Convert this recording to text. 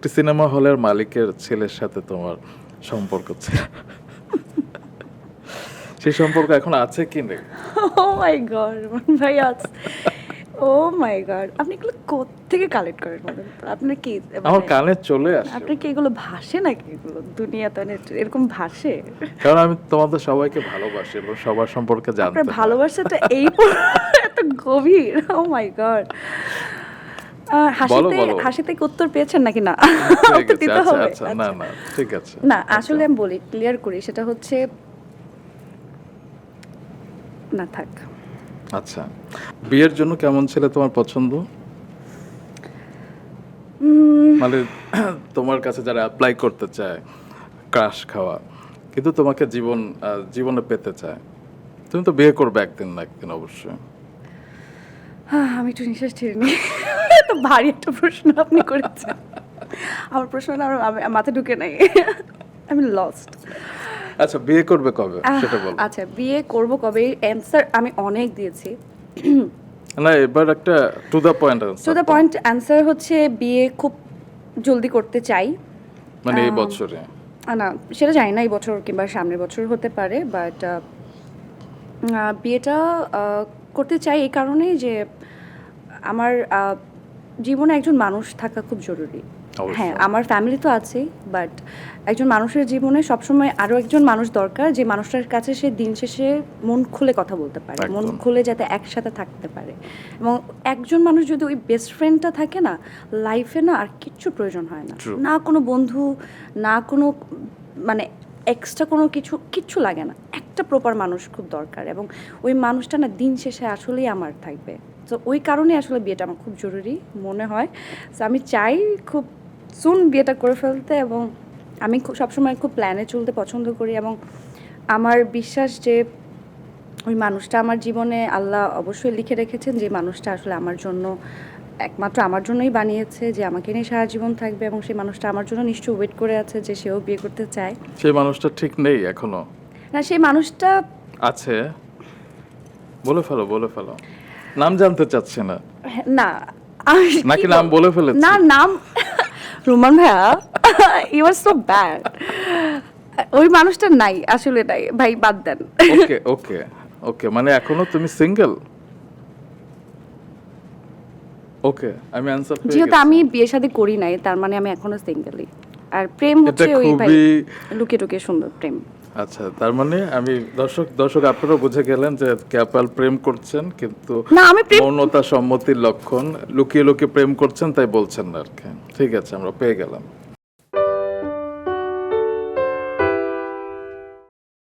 একটি সিনেমা হলের মালিকের ছেলের সাথে তোমার সম্পর্ক ছিল, সেই সম্পর্ক এখন আছে কি নেই? ও মাই গড ভাই, ও মাই গড, আপনি এগুলো কোত্থেকে কালেক্ট করেন বলেন তো? আপনার কি আমার কানে চলে আসে, আপনার কি এগুলো ভাসে নাকি? এগুলো দুনিয়াতে এরকম ভাসে? কারণ আমি তোমাদের সবাইকে ভালোবাসি এবং সবার সম্পর্কে জানতে আপনার চাই। ভালোবাসাটা এত গভীর, ও মাই গড। হাসিতে বলো। হাসিতে কি উত্তর পেয়েছেন নাকি না? ঠিক উত্তর আছে, দিতে আচ্ছা হবে। আচ্ছা, না না ঠিক আছে। না আসলে আমি বলি, ক্লিয়ার করি, সেটা হচ্ছে না থাক। আচ্ছা, বিয়ের জন্য কেমন ছেলে তোমার পছন্দ? মানে তোমার কাছে যারা অ্যাপ্লাই করতে চায়, ক্রাশ খাওয়া, কিন্তু তোমাকে জীবনে পেতে চায়, তুমি তো বিয়ে করবে একদিন না একদিন অবশ্যই। আমি একটু নিঃশ্বাস ছেড়ে নিই। এত ভারী একটা প্রশ্ন আপনি করেছেন, আমার প্রশ্নটা আমার মাথায় ঢুকে নাই। আমি লস্ট। আচ্ছা, বিয়ে করবে কবে সেটা বলো। আচ্ছা, বিয়ে করব কবে, অ্যান্সার আমি অনেক দিয়েছি। না, এবার একটা to the point to the point answer হচ্ছে বিয়ে খুব জলদি করতে চাই। মানে এই বছরে। না সেটা জানি না, এই বছর কিংবা সামনের বছর হতে পারে, বাট বিয়েটা করতে চাই এই কারণেই যে আমার জীবনে একজন মানুষ থাকা খুব জরুরি। অবশ্যই। হ্যাঁ, আমার ফ্যামিলি তো আছেই, বাট একজন মানুষের জীবনে সবসময় আরও একজন মানুষ দরকার, যে মানুষটার কাছে সে দিন শেষে মন খুলে কথা বলতে পারে, মন একদম। খুলে যাতে একসাথে থাকতে পারে। এবং একজন মানুষ যদি ওই বেস্ট ফ্রেন্ডটা থাকে না, লাইফে না আর কিচ্ছু প্রয়োজন হয় না। True. না কোনো বন্ধু, না কোনো মানে এক্সট্রা কোনো কিচ্ছু লাগে না। একটা প্রপার মানুষ খুব দরকার, এবং ওই মানুষটা না দিন শেষে আসলেই আমার থাকবে। তো ওই কারণে আসলে বিয়েটা আমার খুব জরুরি মনে হয়। সো আমি চাই খুব সুন বিয়েটা করে ফেলতে, এবং আমি সবসময় খুব প্ল্যানে চলতে পছন্দ করি, এবং আমার বিশ্বাস যে ওই মানুষটা আমার জীবনে আল্লাহ অবশ্যই লিখে রেখেছেন, যে মানুষটা আসলে আমার জন্য, একমাত্র আমার জন্যই বানিয়েছে, যে আমাকে নিয়ে সারা জীবন থাকবে, এবং সেই মানুষটা আমার জন্য নিশ্চয়ই ওয়েট করে আছে যে সেও বিয়ে করতে চায়। সেই মানুষটা ঠিক নেই এখনো? না, সেই মানুষটা আছে, বলে ফেলো, নাম জানতে চাচ্ছে না না নাকি নাম বলে ফেলেছে? না, নাম রোমান ভাইয়া, ইউ আর সো ব্যাড। ওই মানুষটা নাই, আসলে নাই ভাই, বাদ দেন। ওকে ওকে ওকে, মানে এখনো তুমি সিঙ্গেল? ওকে, আমি অ্যানসার পেয়ে যেহেতু গেছি। আমি বিয়ে শাদী করি নাই, তার মানে আমি এখনো সিঙ্গেলই। আর প্রেম হচ্ছে এটা ওই ভাই খুবই লুকিয়ে টুকিয়ে সুন্দর প্রেম। আচ্ছা, তার মানে আমি দর্শক আপনারা বুঝে গেলেন যে ক্যাপাল প্রেম করছেন, কিন্তু না, আমি প্রেম মৌনতা সম্মতির লক্ষণ, লুকিয়ে লুকিয়ে প্রেম করছেন তাই বলছেন না আর কি। ঠিক আছে, আমরা পেয়ে গেলাম।